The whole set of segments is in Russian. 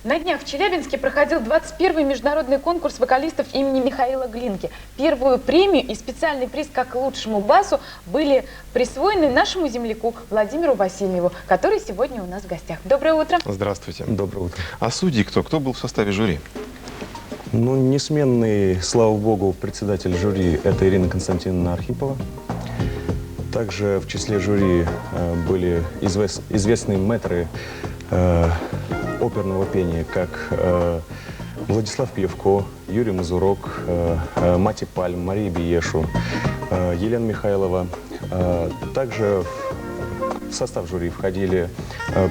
На днях в Челябинске проходил 21-й международный конкурс вокалистов имени Михаила Глинки. Первую премию и специальный приз как лучшему басу были присвоены нашему земляку Владимиру Васильеву, который сегодня у нас в гостях. Доброе утро. Здравствуйте. Доброе утро. А судьи кто? Кто был в составе жюри? Ну, несменный, слава богу, председатель жюри – это Ирина Константиновна Архипова. Также в числе жюри были известные мэтры оперного пения, как Владислав Пьевко, Юрий Мазурок, Мати Пальм, Мария Биешу, Елена Михайлова. Также в состав жюри входили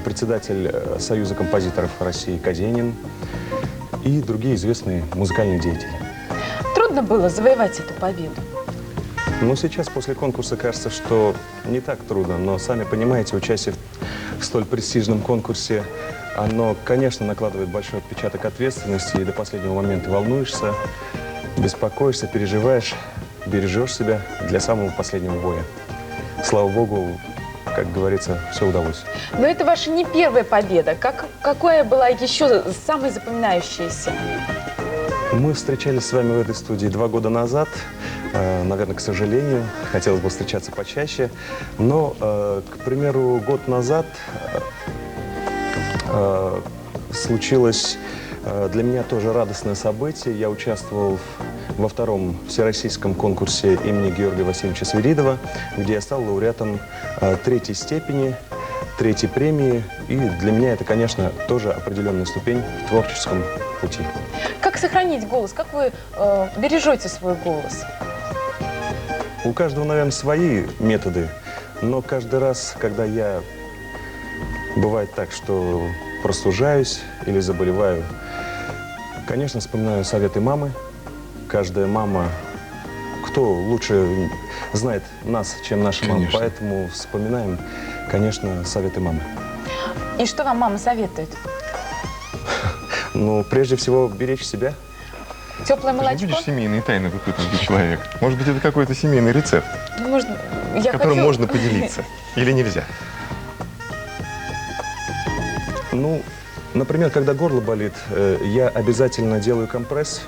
председатель Союза композиторов России Каденин и другие известные музыкальные деятели. Трудно было завоевать эту победу? Но сейчас, после конкурса, кажется, что не так трудно. Но, сами понимаете, участие в столь престижном конкурсе, оно, конечно, накладывает большой отпечаток ответственности. И до последнего момента волнуешься, беспокоишься, переживаешь, бережешь себя для самого последнего боя. Слава богу, как говорится, все удалось. Но это ваша не первая победа. Какая была еще самая запоминающаяся? Мы встречались с вами в этой студии 2 года назад. Наверное, к сожалению, хотелось бы встречаться почаще. Но, к примеру, год назад случилось для меня тоже радостное событие. Я участвовал во 2-м всероссийском конкурсе имени Георгия Васильевича Свиридова, где я стал лауреатом 3-й степени, 3-й премии. И для меня это, конечно, тоже определенная ступень в творческом пути. Как сохранить голос? Как вы бережете свой голос? У каждого, наверное, свои методы, но каждый раз, когда я, бывает так, что простужаюсь или заболеваю, конечно, вспоминаю советы мамы. Каждая мама, кто лучше знает нас, чем наша мама, поэтому вспоминаем, конечно, советы мамы. И что вам мама советует? Ну, прежде всего, беречь себя. Теплое Ты же молочко? видишь семейные тайны выпытывающий человек. Может быть, это какой-то семейный рецепт, Ну, может, я которым хочу... можно поделиться. Или нельзя? Ну, например, когда горло болит, я обязательно делаю компресс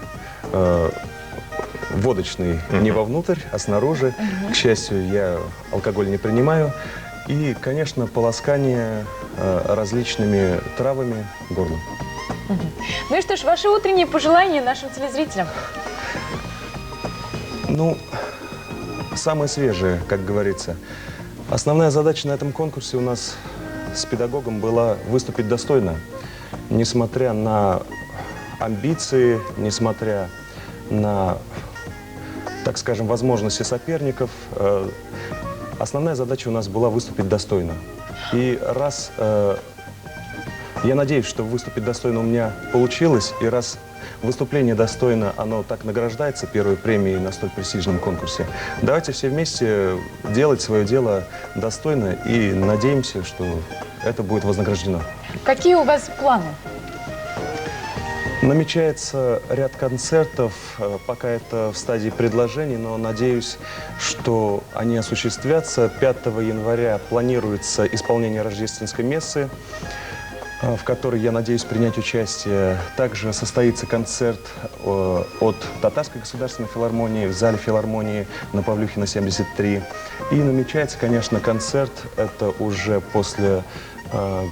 водочный не вовнутрь, а снаружи. К счастью, я алкоголь не принимаю. И, конечно, полоскание различными травами горла. Ну и что ж, ваши утренние пожелания нашим телезрителям? Ну, самое свежее, как говорится. Основная задача на этом конкурсе у нас с педагогом была выступить достойно, несмотря на амбиции, несмотря на, так скажем, возможности соперников. Основная задача у нас была выступить достойно. И раз я надеюсь, что выступить достойно у меня получилось, и раз выступление достойно, оно так награждается первой премией на столь престижном конкурсе, давайте все вместе делать свое дело достойно и надеемся, что это будет вознаграждено. Какие у вас планы? Намечается ряд концертов, пока это в стадии предложений, но надеюсь, что они осуществятся. 5 января планируется исполнение рождественской мессы, в которой я надеюсь принять участие. Также состоится концерт от Татарской государственной филармонии в зале филармонии на Павлюхина, 73. И намечается, конечно, концерт, это уже после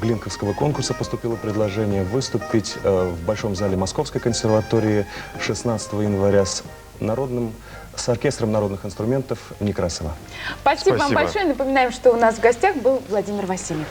Глинковского конкурса поступило предложение выступить в Большом зале Московской консерватории 16 января с оркестром народных инструментов Некрасова. Спасибо вам большое. Напоминаем, что у нас в гостях был Владимир Васильев.